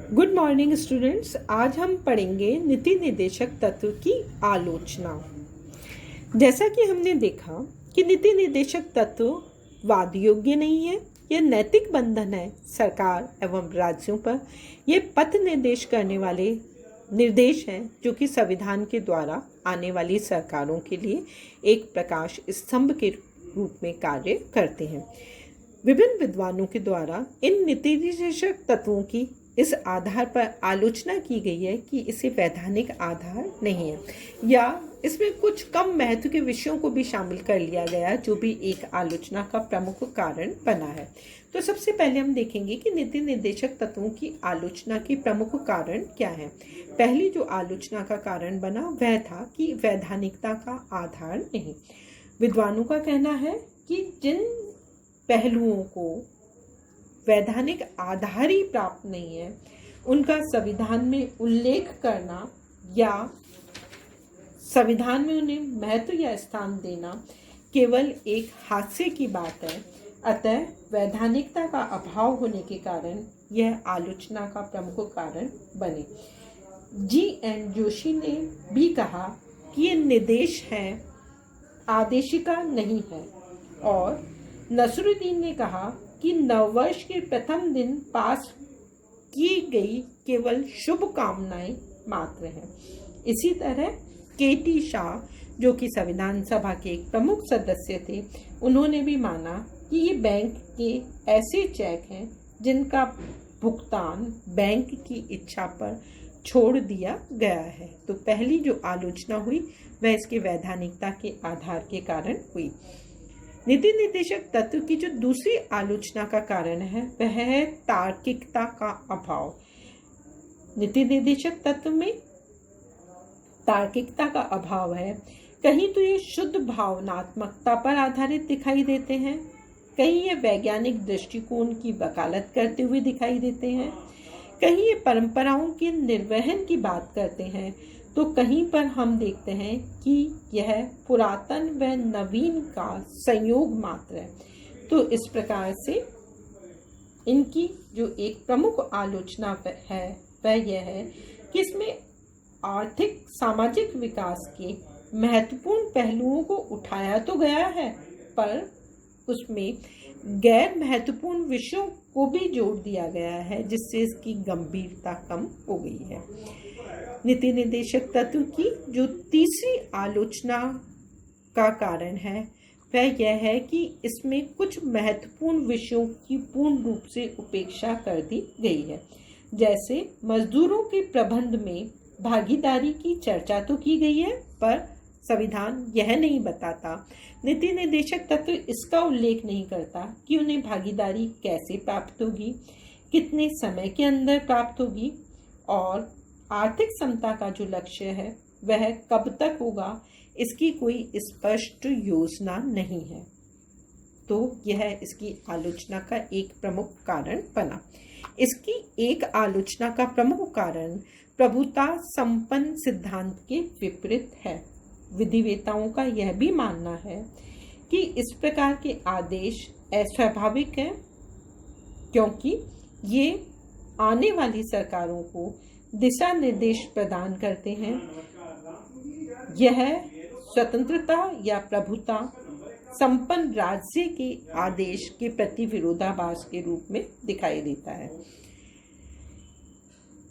Good morning students. आज हम पढ़ेंगे नीति निर्देशक तत्व की आलोचना। जैसा कि हमने देखा कि नीति निर्देशक तत्व वाद योग्य नहीं है, यह नैतिक बंधन है सरकार एवं राज्यों पर। यह पथ निर्देश करने वाले निर्देश हैं जो कि संविधान के द्वारा आने वाली सरकारों के लिए एक प्रकाश स्तंभ के रूप में कार्य करते हैं। विभिन्न विद्वानों के द्वारा इन नीति निर्देशक तत्वों की इस आधार पर आलोचना की गई है कि इसे वैधानिक आधार नहीं है या इसमें कुछ कम महत्व के विषयों को भी शामिल कर लिया गया, जो भी एक आलोचना का प्रमुख कारण बना है। तो सबसे पहले हम देखेंगे कि नीति निर्देशक तत्वों की आलोचना के प्रमुख कारण क्या है। पहली जो आलोचना का कारण बना वह था कि वैधानिकता का आधार नहीं। विद्वानों का कहना है कि जिन पहलुओं को वैधानिक आधार ही प्राप्त नहीं है, उनका संविधान में उल्लेख करना या संविधान में उन्हें महत्व या स्थान देना केवल एक हास्य की बात है। अतः वैधानिकता का अभाव होने के कारण यह आलोचना का प्रमुख कारण बने। G.N. जोशी ने भी कहा कि ये निर्देश है, आदेशिका नहीं है। और नसरुद्दीन ने कहा कि नववर्ष के प्रथम दिन पास की गई केवल शुभकामनाएं मात्र हैं। इसी तरह के.टी. शाह, जो कि संविधान सभा के एक प्रमुख सदस्य थे, उन्होंने भी माना कि ये बैंक के ऐसे चेक हैं जिनका भुगतान बैंक की इच्छा पर छोड़ दिया गया है। तो पहली जो आलोचना हुई वह इसके वैधानिकता के आधार के कारण हुई। नीति निर्देशक तत्व की जो दूसरी आलोचना का कारण है वह है तार्किकता का अभाव। नीति निर्देशक तत्व में तार्किकता का अभाव है। कहीं तो ये शुद्ध भावनात्मकता पर आधारित दिखाई देते हैं, कहीं ये वैज्ञानिक दृष्टिकोण की वकालत करते हुए दिखाई देते हैं, कहीं ये परंपराओं के निर्वहन की बात करते हैं, तो कहीं पर हम देखते हैं कि यह पुरातन व नवीन का संयोग मात्र है। तो इस प्रकार से इनकी जो एक प्रमुख आलोचना है वह यह है कि इसमें आर्थिक सामाजिक विकास के महत्वपूर्ण पहलुओं को उठाया तो गया है, पर उसमें गैर महत्वपूर्ण विषयों को भी जोड़ दिया गया है, जिससे इसकी गंभीरता कम हो गई है। नीति निर्देशक तत्व की जो तीसरी आलोचना का कारण है वह यह है कि इसमें कुछ महत्वपूर्ण विषयों की पूर्ण रूप से उपेक्षा कर दी गई है। जैसे मजदूरों के प्रबंध में भागीदारी की चर्चा तो की गई है, पर संविधान यह नहीं बताता, नीति निर्देशक तत्व इसका उल्लेख नहीं करता कि उन्हें भागीदारी कैसे प्राप्त होगी, कितने समय के अंदर प्राप्त होगी और आर्थिक समता का जो लक्ष्य है वह कब तक होगा, इसकी कोई स्पष्ट योजना नहीं है। तो यह इसकी आलोचना का एक प्रमुख कारण बना। इसकी एक आलोचना का प्रमुख कारण प्रभुता संपन्न सिद्धांत के विपरीत है। विधिवेताओं का यह भी मानना है कि इस प्रकार के आदेश अस्वाभाविक हैं, क्योंकि ये आने वाली सरकारों को दिशा निर्देश प्रदान करते हैं। यह स्वतंत्रता या प्रभुता संपन्न राज्य के आदेश के प्रति विरोधाभास के रूप में दिखाई देता है।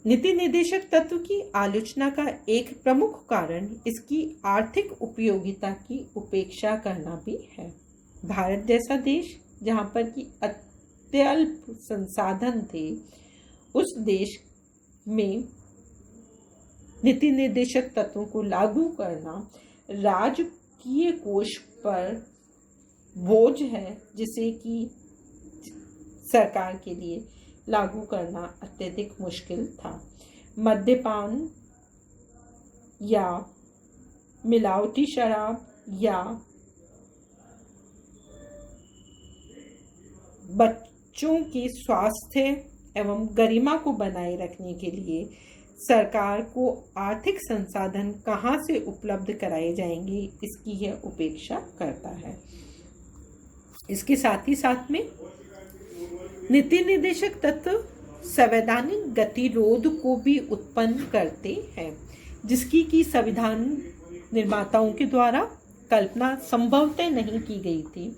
नीति निर्देशक तत्व की आलोचना का एक प्रमुख कारण इसकी आर्थिक उपयोगिता की उपेक्षा करना भी है। भारत जैसा देश जहां पर कि अत्यल्प संसाधन थे, उस देश में नीति निर्देशक तत्वों को लागू करना राजकीय कोष पर बोझ है, जिसे कि सरकार के लिए लागू करना अत्यधिक मुश्किल था। मद्यपान या मिलावटी शराब या बच्चों के स्वास्थ्य एवं गरिमा को बनाए रखने के लिए सरकार को आर्थिक संसाधन कहां से उपलब्ध कराए जाएंगे, इसकी यह उपेक्षा करता है। इसके साथ ही साथ में नीति निर्देशक तत्व संवैधानिक गतिरोध को भी उत्पन्न करते हैं, जिसकी की संविधान निर्माताओं के द्वारा कल्पना संभवतः नहीं की गई थी।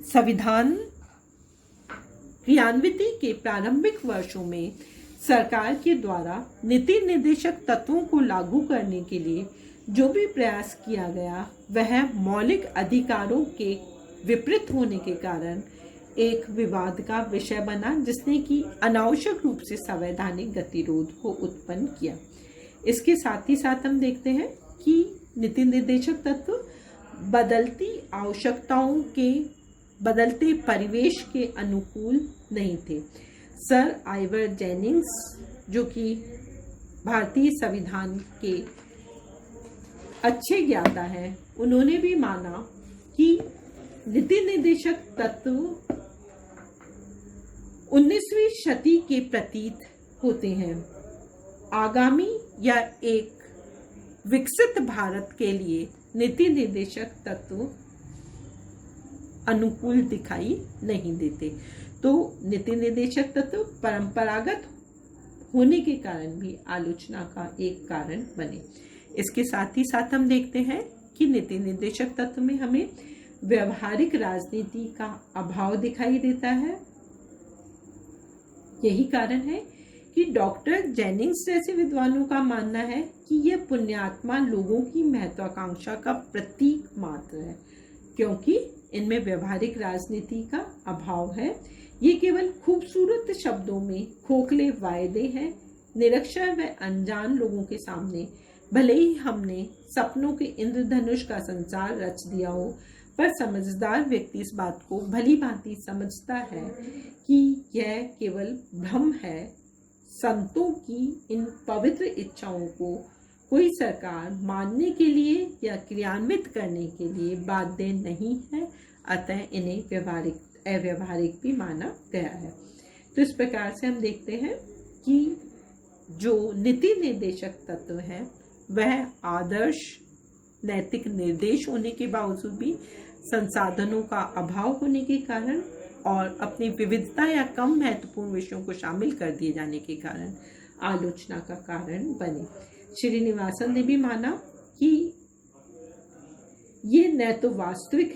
संविधान क्रियान्विति के प्रारंभिक वर्षों में सरकार के द्वारा नीति निर्देशक तत्वों को लागू करने के लिए जो भी प्रयास किया गया वह मौलिक अधिकारों के विपरीत होने के कारण एक विवाद का विषय बना, जिसने कि अनावश्यक रूप से संवैधानिक गतिरोध को उत्पन्न किया। इसके साथ ही साथ हम देखते हैं कि नीति निर्देशक तत्व बदलती आवश्यकताओं के बदलते परिवेश के अनुकूल नहीं थे। सर आइवर जेनिंग्स, जो कि भारतीय संविधान के अच्छे ज्ञाता हैं, उन्होंने भी माना कि नीति निर्देशक तत्व 19वीं शती के प्रतीत होते हैं। आगामी या एक विकसित भारत के लिए नीति निर्देशक तत्व अनुकूल दिखाई नहीं देते। तो नीति निर्देशक तत्व परंपरागत होने के कारण भी आलोचना का एक कारण बने। इसके साथ ही साथ हम देखते हैं कि नीति निर्देशक तत्व में हमें व्यवहारिक राजनीति का अभाव दिखाई देता है। यही कारण है कि डॉक्टर जेनिंग्स जैसे विद्वानों का मानना है कि यह पुण्यात्मा लोगों की महत्वाकांक्षा का प्रतीक मात्र है, क्योंकि इनमें व्यवहारिक राजनीति का अभाव है। ये केवल खूबसूरत शब्दों में खोखले वायदे हैं। निरक्षर व अनजान लोगों के सामने भले ही हमने सपनों के इंद्रधनुष का संसार रच दिया हो, पर समझदार व्यक्ति इस बात को भली भांति समझता है कि यह केवल भ्रम है। संतों की इन पवित्र इच्छाओं को कोई सरकार मानने के लिए या क्रियान्वित करने के लिए बाध्य नहीं है, अतः इन्हें अव्यवहारिक भी माना गया है। तो इस प्रकार से हम देखते हैं कि जो नीति निर्देशक तत्व है वह आदर्श नैतिक निर्देश होने के बावजूद भी संसाधनों का अभाव होने के कारण और अपनी विविधता या कम महत्वपूर्ण विषयों को शामिल कर दिए जाने के कारण आलोचना का कारण बने। श्रीनिवासन ने भी माना कि ये न तो वास्तविक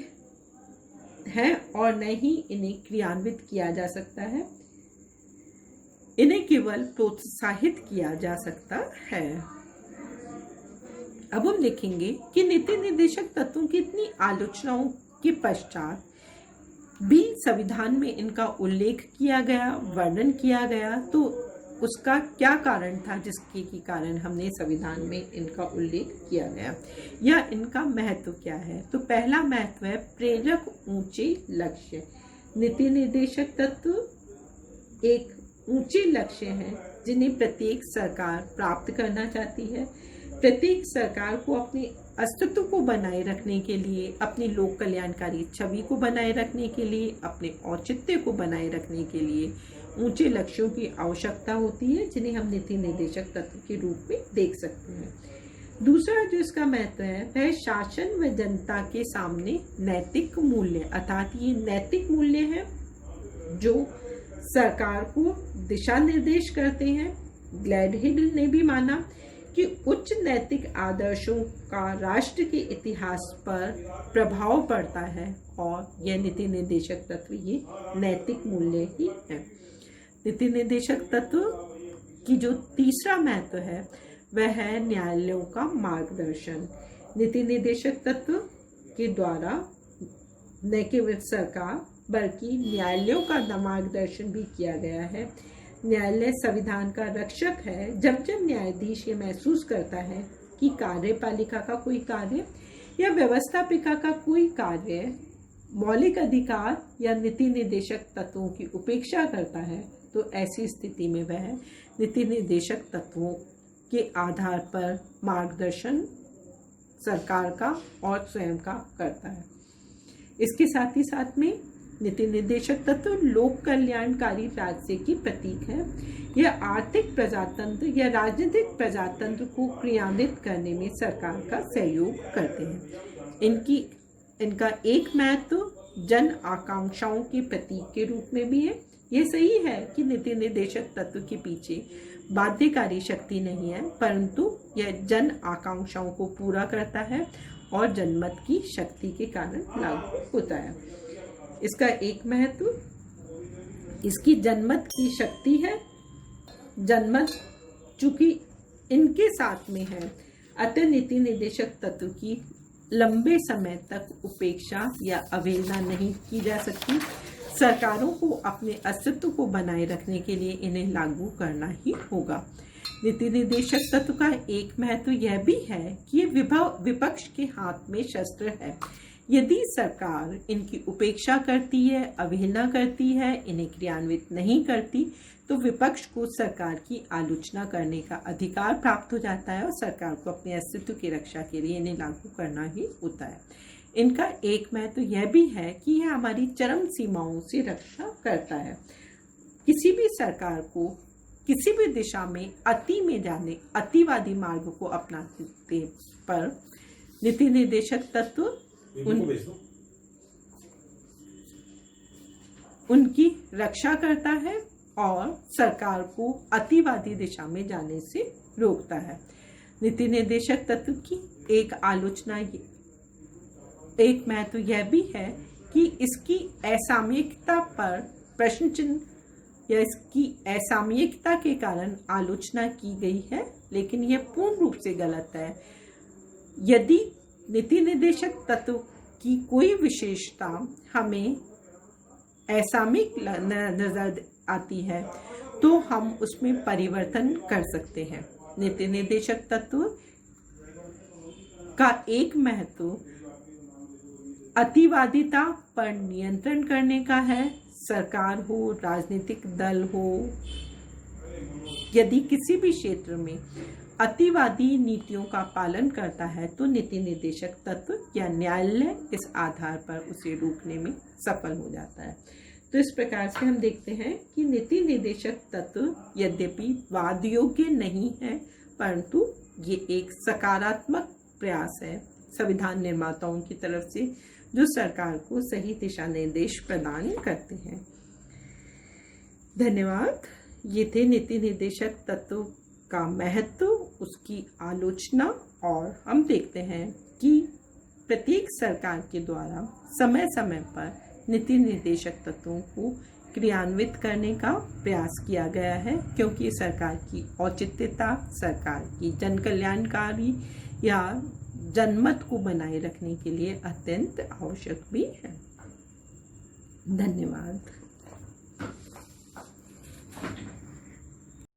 है और न ही इन्हें क्रियान्वित किया जा सकता है, इन्हें केवल प्रोत्साहित किया जा सकता है। अब हम देखेंगे कि नीति निर्देशक तत्वों की इतनी आलोचनाओं के पश्चात भी संविधान में इनका उल्लेख किया गया, वर्णन किया गया, तो उसका क्या कारण था जिसके की कारण हमने संविधान में इनका उल्लेख किया गया, या इनका महत्व क्या है। तो पहला महत्व है प्रेरक ऊंचे लक्ष्य। नीति निर्देशक तत्व एक ऊंचे लक्ष्य हैं जिन्हें प्रत्येक सरकार प्राप्त करना चाहती है। प्रत्येक सरकार को अपने अस्तित्व को बनाए रखने के लिए, अपनी लोक कल्याणकारी छवि को बनाए रखने के लिए, अपने औचित्य को बनाए रखने के लिए ऊंचे लक्ष्यों की आवश्यकता होती है, जिन्हें हम नीति निर्देशक तत्व के रूप में देख सकते हैं। दूसरा जो इसका महत्व है वह शासन व जनता के सामने नैतिक मूल्य, अर्थात ये नैतिक मूल्य हैं जो सरकार को दिशा निर्देश करते हैं। ग्लैडहिल ने भी माना कि उच्च नैतिक आदर्शों का राष्ट्र के इतिहास पर प्रभाव पड़ता है और यह नीति निर्देशक तत्व ये नैतिक मूल्य ही है। नीति निर्देशक तत्व की जो तीसरा महत्व है वह है न्यायालयों का मार्गदर्शन। नीति निर्देशक तत्व के द्वारा न केवल सरकार बल्कि न्यायालयों का मार्गदर्शन भी किया गया है। न्यायालय संविधान का रक्षक है। जब जब न्यायाधीश ये महसूस करता है कि कार्यपालिका का कोई कार्य या व्यवस्थापिका का कोई कार्य मौलिक अधिकार या नीति निर्देशक तत्वों की उपेक्षा करता है, तो ऐसी स्थिति में वह नीति निर्देशक तत्वों के आधार पर मार्गदर्शन सरकार का और स्वयं का करता है। इसके साथ ही साथ में नीति निर्देशक तत्व लोक कल्याणकारी राज्य की प्रतीक है। यह आर्थिक प्रजातंत्र या राजनीतिक प्रजातंत्र को क्रियान्वित करने में सरकार का सहयोग करते हैं। इनका एक महत्व जन आकांक्षाओं के प्रतीक के रूप में भी है। ये सही है कि नीति निर्देशक तत्व के पीछे बाध्यकारी शक्ति नहीं है, परंतु यह जन आकांक्षाओं को पूरा करता है और जनमत की शक्ति के कारण लागू होता है। इसका एक महत्व इसकी जनमत की शक्ति है। जनमत चूंकि इनके साथ में है, अतः नीति निर्देशक तत्व की लंबे समय तक उपेक्षा या अवहेलना नहीं की जा सकती। सरकारों को अपने अस्तित्व को बनाए रखने के लिए इन्हें लागू करना ही होगा। नीति निर्देशक तत्व का एक महत्व यह भी है कि ये विपक्ष के हाथ में शस्त्र है। यदि सरकार इनकी उपेक्षा करती है, अवहेलना करती है, इन्हें क्रियान्वित नहीं करती, तो विपक्ष को सरकार की आलोचना करने का अधिकार प्राप्त हो जाता है और सरकार को अपने अस्तित्व की रक्षा के लिए इन्हें लागू करना ही होता है। इनका एक महत्व यह भी है कि यह हमारी चरम सीमाओं से रक्षा करता है। किसी भी सरकार को किसी भी दिशा में अतिवादी मार्ग को अपनाते पर नीति निर्देशक तत्व उनकी रक्षा करता है और सरकार को अतिवादी दिशा में जाने से रोकता है। नीति निर्देशक तत्व की एक महत्व यह भी है कि इसकी असामयिकता पर प्रश्न चिन्ह या इसकी असामयिकता के कारण आलोचना की गई है, लेकिन यह पूर्ण रूप से गलत है। यदि नीति निर्देशक तत्व की कोई विशेषता हमें असामयिक नजर आती है तो हम उसमें परिवर्तन कर सकते हैं। नीति निर्देशक तत्व का एक महत्व अतिवादिता पर नियंत्रण करने का है। सरकार हो, राजनीतिक दल हो, यदि किसी भी क्षेत्र में अतिवादी नीतियों का पालन करता है तो नीति निर्देशक तत्व या न्यायालय इस आधार पर उसे रोकने में सफल हो जाता है। तो इस प्रकार से हम देखते हैं कि नीति निर्देशक तत्व यद्यपि वाद योग्य नहीं है, परंतु ये एक सकारात्मक प्रयास है संविधान निर्माताओं की तरफ से, जो सरकार को सही दिशा निर्देश प्रदान करते हैं। धन्यवाद। ये थे नीति निर्देशक तत्व का महत्व, उसकी आलोचना, और हम देखते हैं कि प्रत्येक सरकार के द्वारा समय समय पर नीति निर्देशक तत्वों को क्रियान्वित करने का प्रयास किया गया है, क्योंकि सरकार की औचित्यता, सरकार की जन कल्याणकारी या जनमत को बनाए रखने के लिए अत्यंत आवश्यक भी है। धन्यवाद।